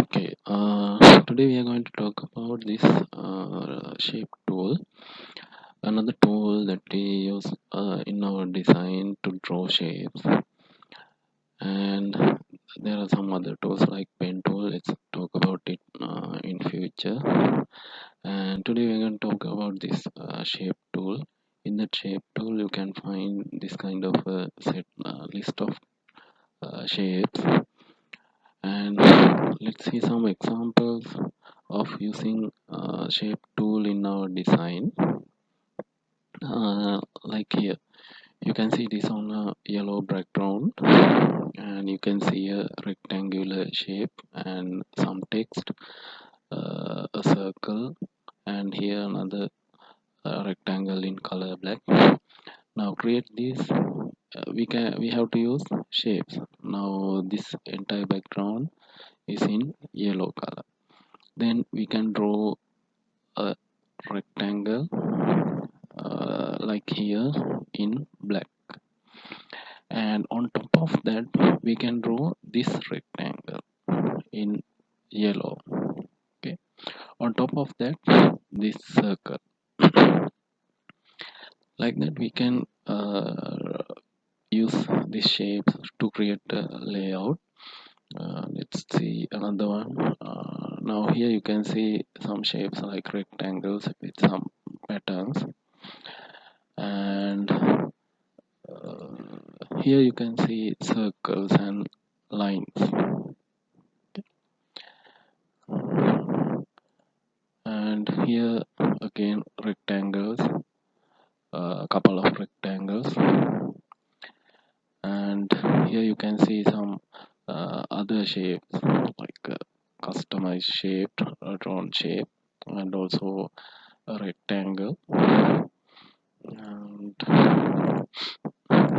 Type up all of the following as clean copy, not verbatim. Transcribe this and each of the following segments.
Okay, today we are going to talk about this shape tool, another tool that we use in our design to draw shapes. And there are some other tools like pen tool. Let's talk about it in future. And today we're going to talk about this shape tool. In that shape tool, you can find this kind of set list of shapes. And let's see some examples of using shape tool in our design. Like here you can see this on a yellow background, and you can see a rectangular shape and some text, a circle, and here another rectangle in color black. Now create this, we have to use shapes. Now this entire background is in yellow color, then we can draw a rectangle like here in black, and on top of that we can draw this rectangle in yellow. Okay, on top of that this circle. Like that we can use these shapes to create a layout. Let's see another one. Now here you can see some shapes like rectangles with some patterns, and here you can see circles and lines, and here again rectangles, a couple of rectangles, and here you can see some other shapes like customized shape, drawn shape, and also a rectangle. And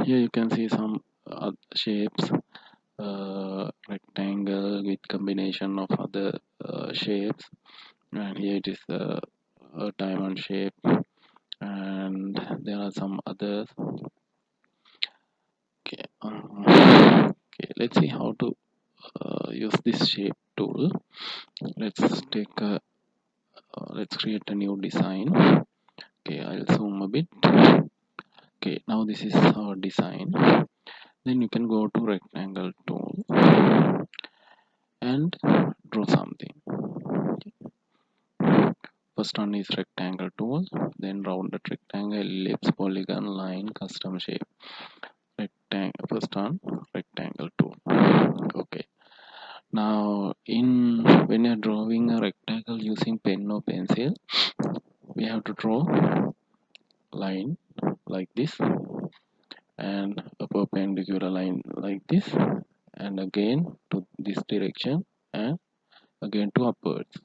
here you can see some shapes, rectangle with combination of other shapes, and here it is a diamond shape, and there are some others. Okay, okay, let's see how to use this shape tool. Let's take a let's create a new design. Okay, I'll zoom a bit. Okay, now this is our design. Then you can go to rectangle tool and draw something. First one is rectangle tool, then rounded rectangle, ellipse, polygon, line, custom shape. Rectangle, first one rectangle tool. Okay, now in when you're drawing a rectangle using pen or pencil, we have to draw line like this, and a perpendicular line like this, and again to this direction, and again to upwards.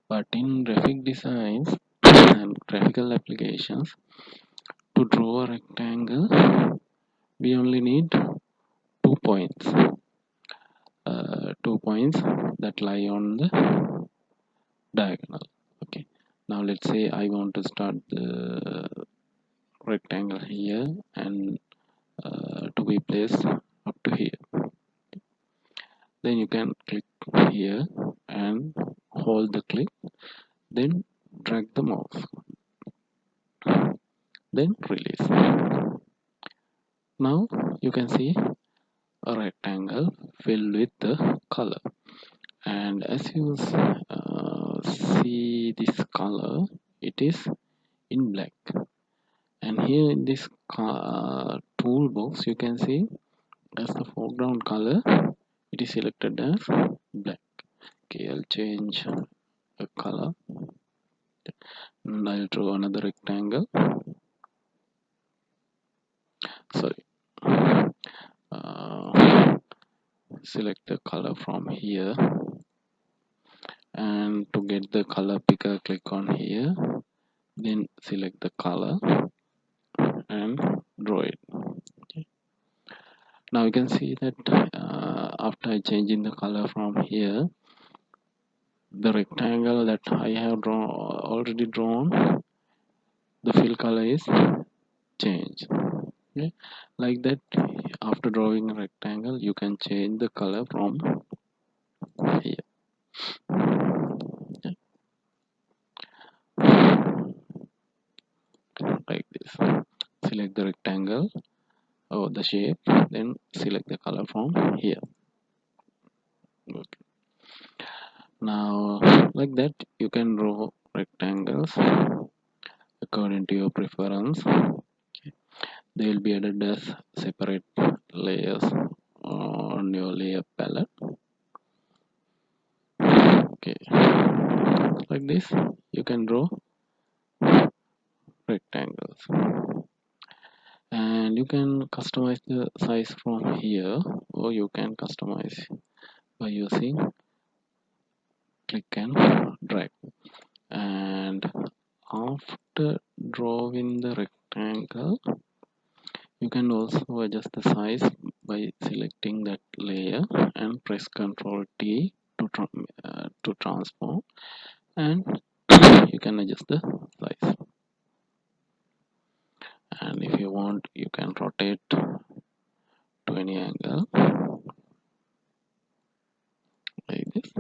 But in graphic designs and graphical applications, to draw a rectangle we only need 2 points, 2 points that lie on the diagonal. Okay, now let's say I want to start the rectangle here and to be placed up to here. Then you can click here and hold the click, then drag the mouse, then release. Now you can see a rectangle filled with the color, and as you see this color, it is in black, and here in this toolbox you can see as the foreground color it is selected as black. Okay, I'll change the color and I'll draw another rectangle. Sorry, select the color from here, and to get the color picker click on here, then select the color and draw it. Okay. Now you can see that after changing the color from here, the rectangle that I have already drawn, the fill color is changed. Okay. Like that, after drawing a rectangle you can change the color from here. Like this. Select the rectangle or the shape, then select the color from here. Okay. Now like that you can draw rectangles according to your preference. They will be added as separate layers on your layer palette. Okay, like this you can draw rectangles, and you can customize the size from here, or you can customize by using click and drag. And after drawing the rectangle, you can also adjust the size by selecting that layer and press Ctrl T to transform, and you can adjust the size. And if you want, you can rotate to any angle like this,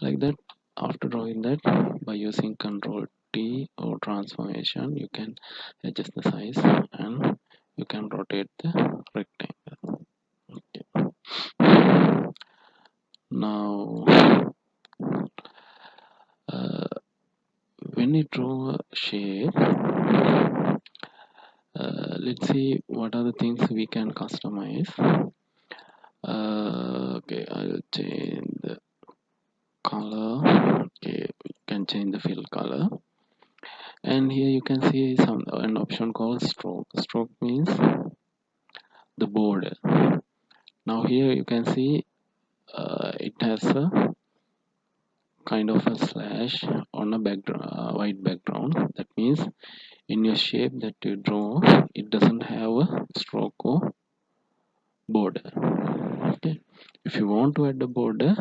like that. After drawing that, by using Ctrl T or transformation, you can adjust the size and you can rotate the rectangle. Okay. Now when you draw a shape, let's see what are the things we can customize. Okay, I'll change the color. Okay, you can change the fill color, and here you can see an option called stroke. Stroke means the border. Now here you can see it has a kind of a slash on a background, white background. That means in your shape that you draw, it doesn't have a stroke or border. Okay, if you want to add a border,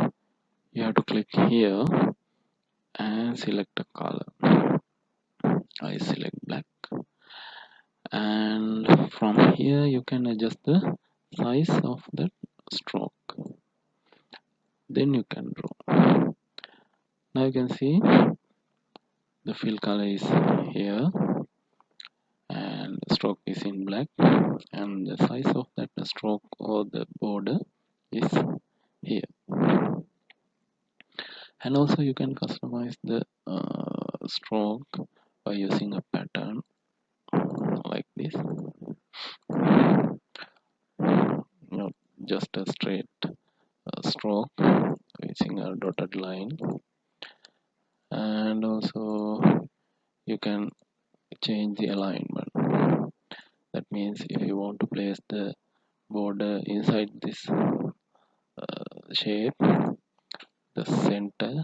you have to click here and select a color. I select black, and from here you can adjust the size of that stroke, then you can draw. Now you can see the fill color is here and the stroke is in black, and the size of that stroke or the border is here. And also you can customize the stroke by using a pattern like this. Not just a straight stroke using a dotted line. And also you can change the alignment. That means if you want to place the border inside this shape, the center,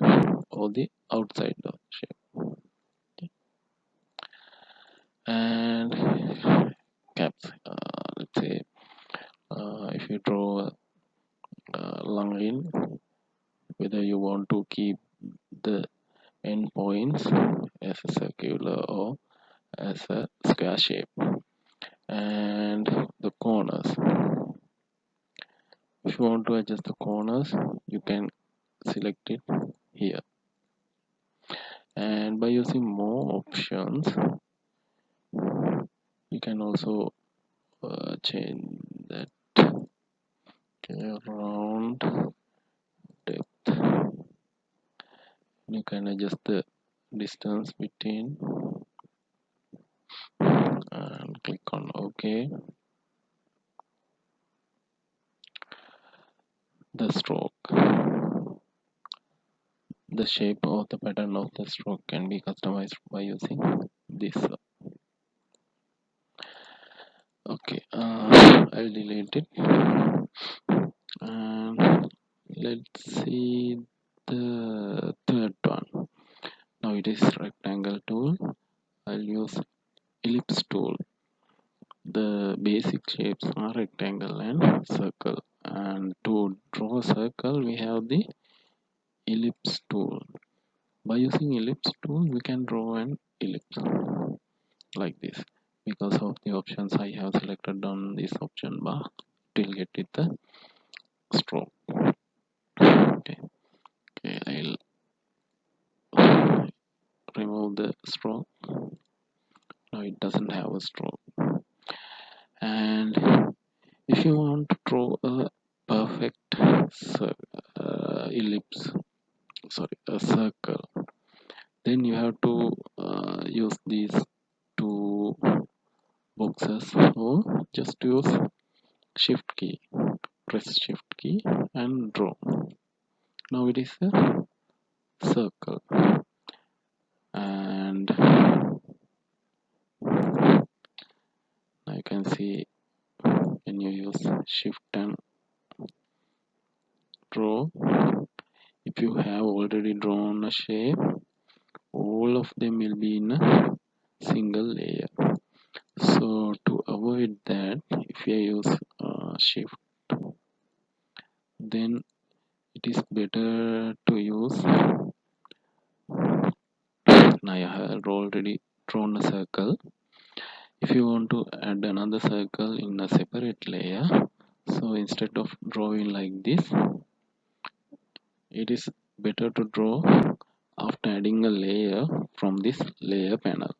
or the outside of the shape. Okay. And caps, let's say if you draw a line, whether you want to keep the end points as a circular or as a square shape, and the corners, if you want to adjust the corners, you can select it here. And by using more options, you can also change that round depth. You can adjust the distance between and click on OK. The stroke, the shape of the pattern of the stroke can be customized by using this. Okay, I'll delete it, and let's see the third one. Now it is rectangle tool. I'll use ellipse tool. The basic shapes are rectangle and circle, and to draw a circle we have the ellipse tool. By using ellipse tool we can draw an ellipse like this. Because of the options I have selected on this option bar, it will get it the stroke. Okay, I'll remove the stroke. Now it doesn't have a stroke. And if you want to draw a perfect ellipse, sorry, a circle, then you have to use these two boxes, or just use shift key, press shift key and draw. Now it is a circle, and now you can see when you use shift and draw, if you have already drawn a shape, all of them will be in a single layer. So to avoid that, if you use shift, then it is better to use, now I have already drawn a circle. If you want to add another circle in a separate layer, so instead of drawing like this, it is better to draw after adding a layer from this layer panel.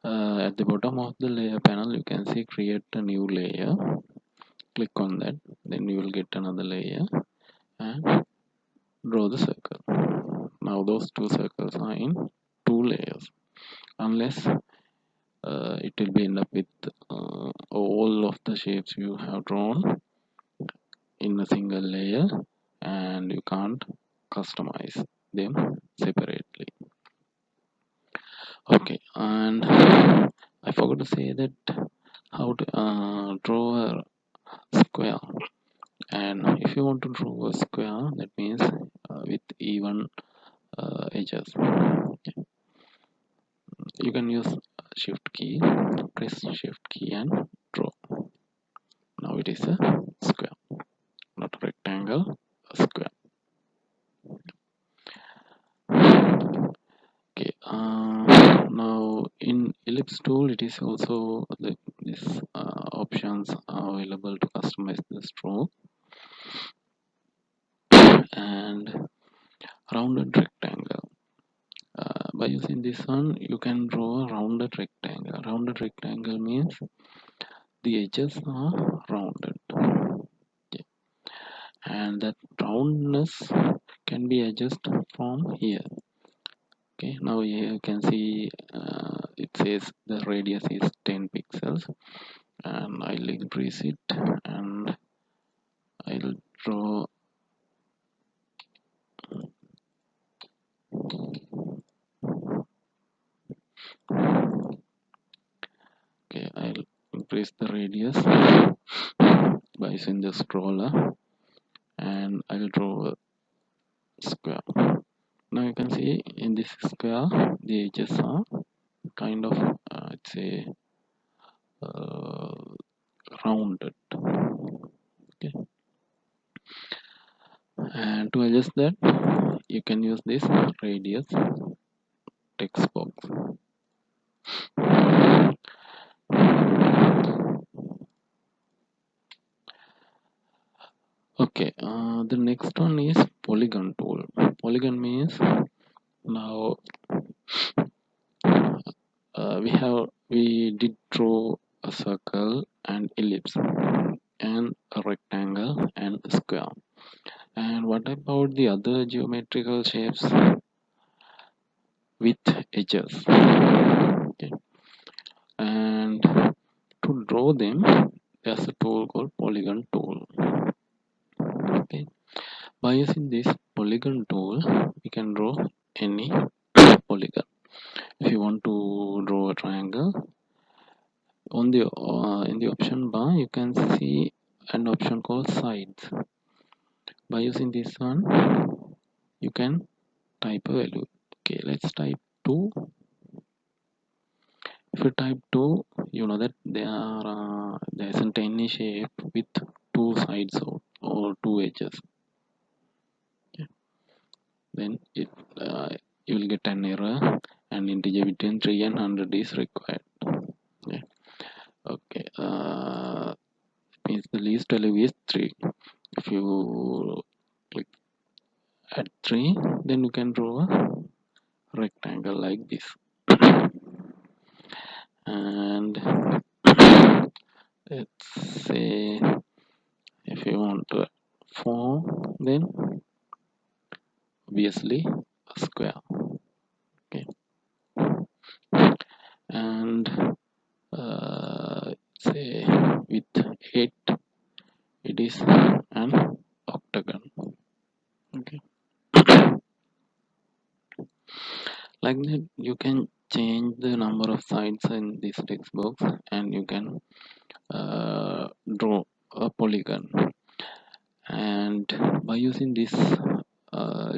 At the bottom of the layer panel, you can see create a new layer. Click on that, then you will get another layer and draw the circle. Now those two circles are in two layers, unless it will be end up with all of the shapes you have drawn in a single layer, and you can't customize them separately. Okay, and I forgot to say that how to draw a square. And if you want to draw a square, that means with even edges, you can use shift key, press shift key and draw. Now it is a square, not a rectangle, a square. Okay, now in ellipse tool, it is also these options are available to customize the stroke. And rounded rectangle, by using this one, you can draw a rounded rectangle. Rounded rectangle means the edges are rounded. Okay. And that roundness can be adjusted from here. Okay, now you can see it says the radius is 10 pixels, and I'll increase it and I'll draw okay, I'll increase the radius by using the scroller, and I'll draw a square. Now you can see in this square the edges are kind of I'd say rounded. Okay, and to adjust that, you can use this radius text box. Okay, the next one is polygon tool. Polygon means now we did draw a circle and ellipse and a rectangle and a square. And what about the other geometrical shapes with edges? Okay. And to draw them, there's a tool called polygon tool. Okay. By using this polygon tool, we can draw any polygon. If you want to draw a triangle, on the in the option bar, you can see an option called sides. By using this one, you can type a value. Okay, let's type 2. If you type 2, you know that there isn't any shape with two sides or two edges. Okay. Then you will get an error, and integer between 3 and 100 is required. Okay, means the least value is 3. If you click at 3, then you can draw a rectangle like this. And let's say if you want to 4, then obviously a square. Okay, and say with 8, it is an octagon. Okay, like that you can change the number of sides in this text box, and you can draw a polygon. And by using this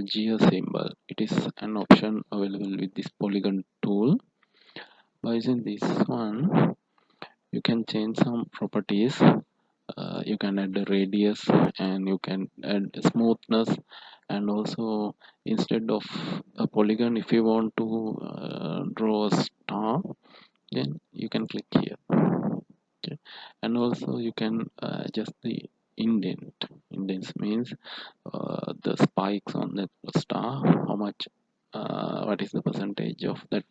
geo symbol, it is an option available with this polygon tool. By using this one, you can change some properties. You can add the radius, and you can add smoothness, and also instead of a polygon, if you want to draw a star, then you can click here. Okay, and also you can adjust the indents means the spikes on that star, how much what is the percentage of that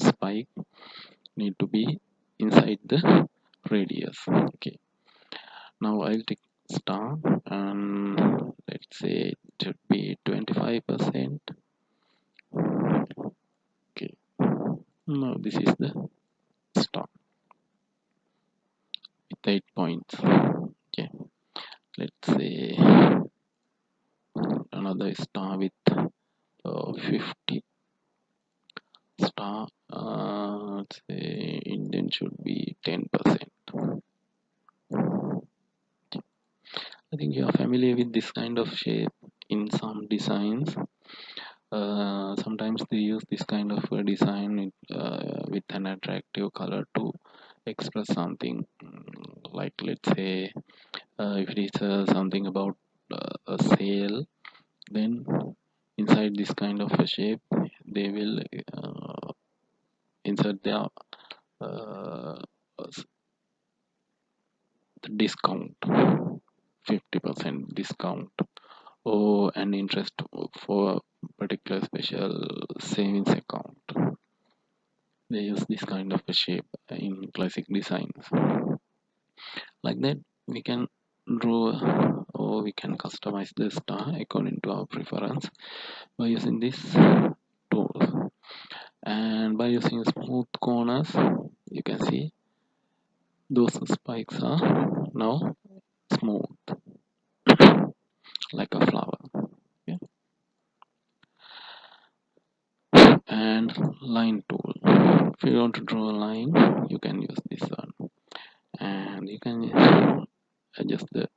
spike need to be inside the radius. Okay, now I'll take star, and let's say it should be 25%. Okay, now this is the star with 8 points. Okay, let's say another star with 50 star. Let's say indent should be 10%. I think you are familiar with this kind of shape in some designs. Sometimes they use this kind of design with an attractive color to express something. Like, let's say if it is something about a sail, then inside this kind of a shape they will insert their uh, the discount, 50% discount, or an interest for a particular special savings account. They use this kind of a shape in classic designs. Like that we can draw, or we can customize the star according to our preference by using this tool. And by using smooth corners, you can see those spikes are now smooth like a flower. Okay. And line tool, if you want to draw a line, you can use this one, and you can adjust the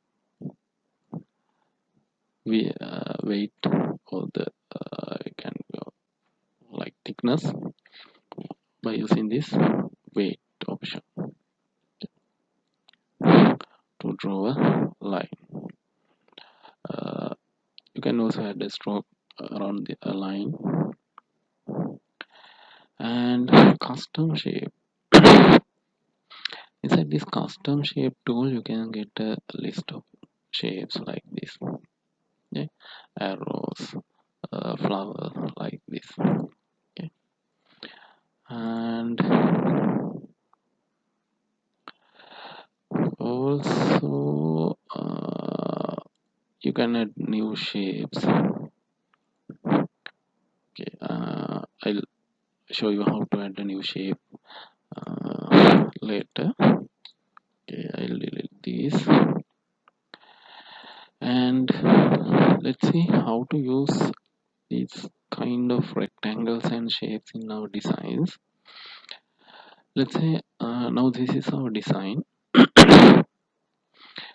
weight, or the you can go like thickness by using this weight option to draw a line. You can also add a stroke around the line. And custom shape, inside this custom shape tool you can get a list of shapes like this. Okay, arrows, flower like this. Okay, and also you can add new shapes. Okay, I'll show you how to add a new shape later. Okay, I'll delete these, and let's see how to use these kind of rectangles and shapes in our designs. Let's say now this is our design.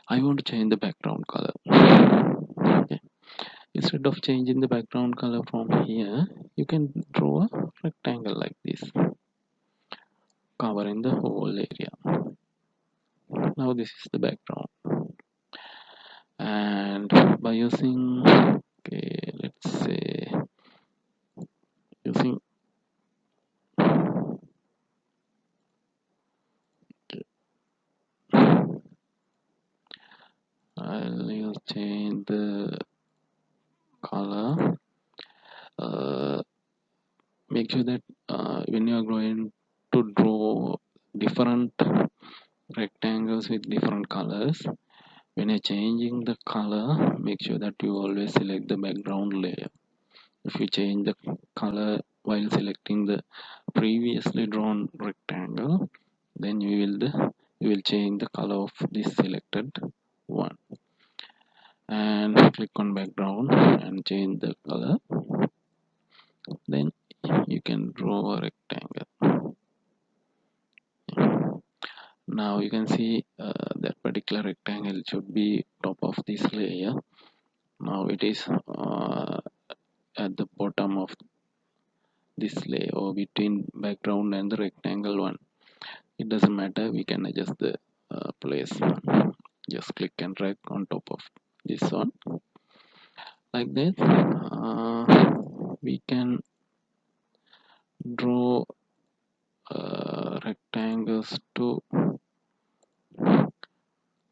I want to change the background color. Okay. Instead of changing the background color from here, you can draw a rectangle like this, covering the whole area. Now this is the background, and by using, okay, let's say using, okay, I'll use change the color. uh, Make sure that when you are going to draw different rectangles with different colors, when you're changing the color, make sure that you always select the background layer. If you change the color while selecting the previously drawn rectangle, then you will change the color of this selected one. And click on background and change the color. Then you can draw a rectangle. Now you can see that particular rectangle should be top of this layer. Now it is at the bottom of this layer, or between background and the rectangle one. It doesn't matter, we can adjust the place. Just click and drag on top of this one like this. We can draw rectangles to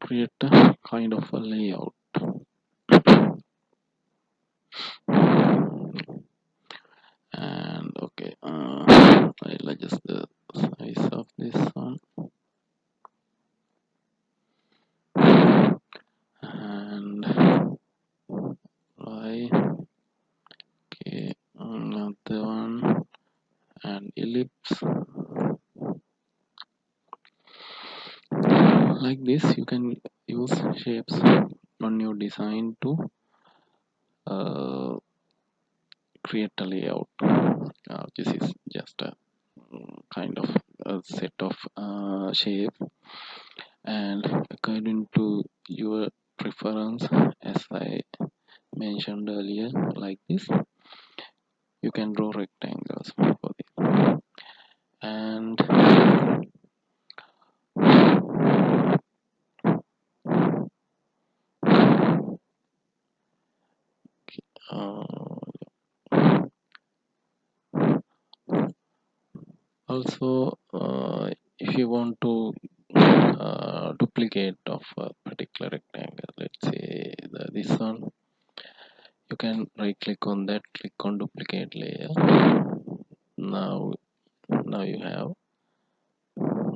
create a kind of a layout. And okay, I'll adjust the size of this one. And okay, another one, and ellipse. Like this, you can use shapes on your design to create a layout. This is just a kind of a set of shape, and according to your preference, as I mentioned earlier, like this, you can draw rectangles for this. And uh, also, if you want to duplicate of a particular rectangle, let's say this one, you can right click on that, click on duplicate layer. Now you have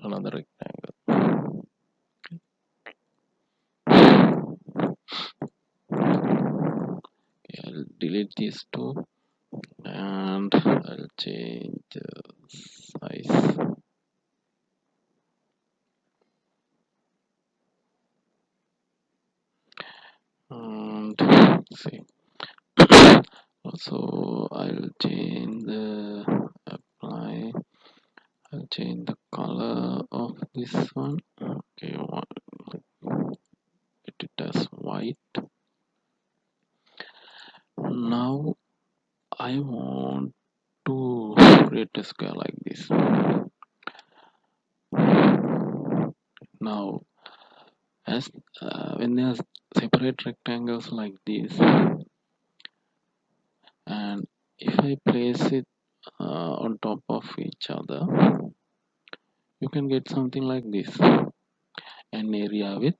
another rectangle. Okay, I'll delete these two and I'll change the size. And see, also I'll change the apply. I'll change the color of this one. Okay, put it as white. Now I want to create a square like this. Now, as when there's separate rectangles like this, and if I place it on top of each other, you can get something like this, an area with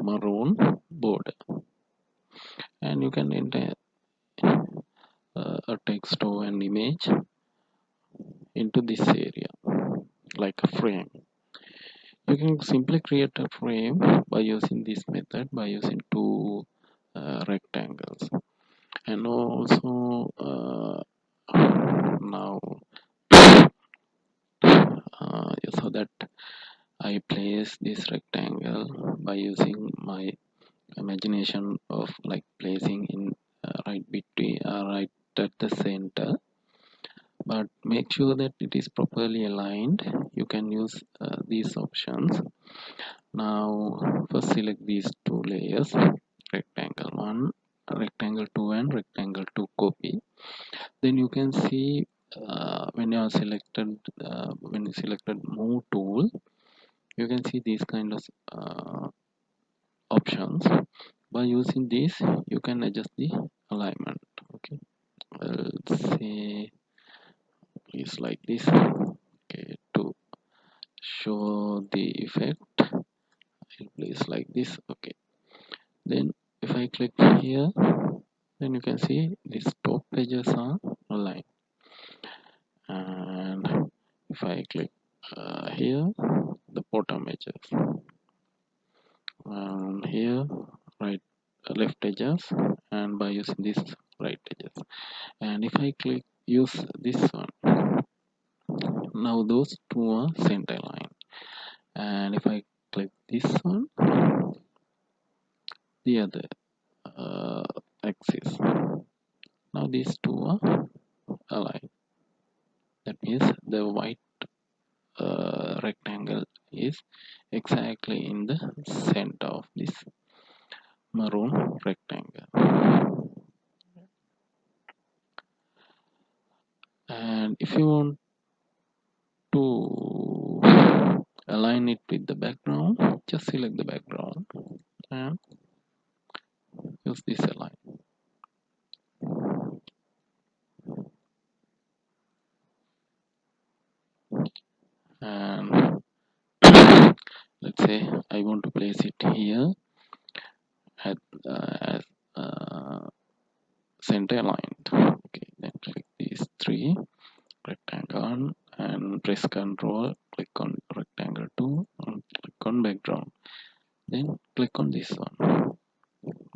maroon border, and you can enter a text or an image into this area like a frame. You can simply create a frame by using this method, by using two rectangles. And also now so that I place this rectangle by using my imagination of like placing in right between right at the center, but make sure that it is properly aligned. You can use these options. Now first select these two layers, rectangle 1, rectangle 2 and rectangle 2, copy. Then you can see when you selected move tool, you can see these kind of options. By using this, you can adjust the alignment. Okay, let's see, please like this. Okay, to show the effect, I'll place like this. Okay, then if I click here, then you can see these top pages are aligned. And if I click here, the bottom edges, and here right left edges, and by using this right edges. And if I click use this one, now those two are center line. And if I click this one, the other axis, now these two are aligned. That means the white rectangle is exactly in the center of this maroon rectangle. And if you want to align it with the background, just select the background and use this align. And let's say I want to place it here at as center aligned. Okay, then click these three rectangle and press Ctrl, click on rectangle 2 and click on background, then click on this one.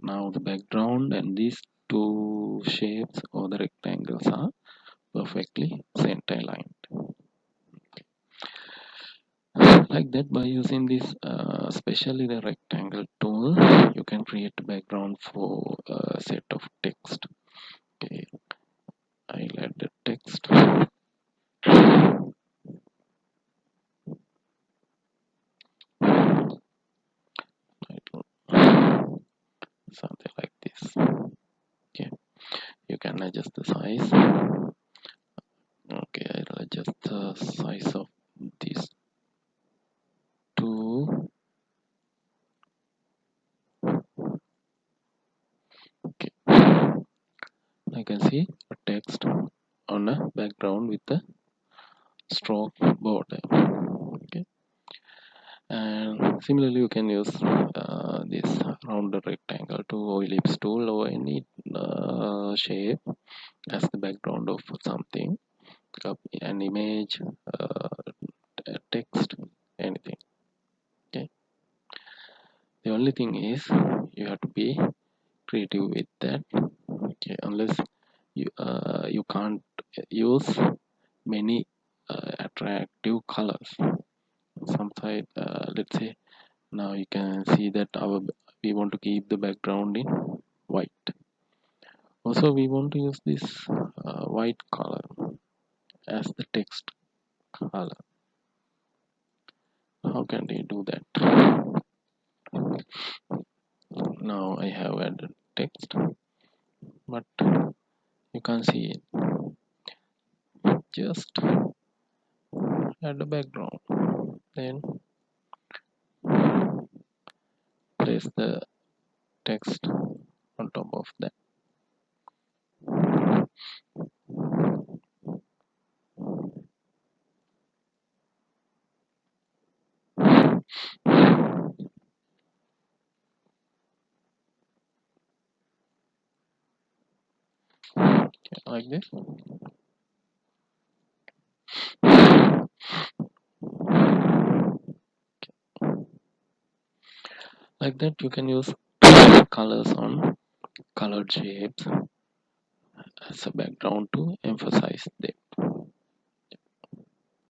Now the background and these two shapes or the rectangles are perfectly center aligned. Like that, by using this especially the rectangle tool, you can create a background for a set of text. Okay, I'll add the text. Title, something like this. Okay, you can adjust the size. Okay, I'll adjust the size of these two. Okay, I can see a text on a background with a stroke border. Okay, and similarly you can use this rounded rectangle tool or ellipse tool or any shape as the background of something, an image, text, anything. Okay, the only thing is you have to be creative with that. Okay, unless you can't use many attractive colors. Sometimes let's say now you can see that we want to keep the background in white. Also we want to use this white color as the text color. How can we do that? Now I have added text, but you can't see it. Just add a background, then place the text on top of that. Okay, like this. Like that you can use colors on colored shapes as a background to emphasize them.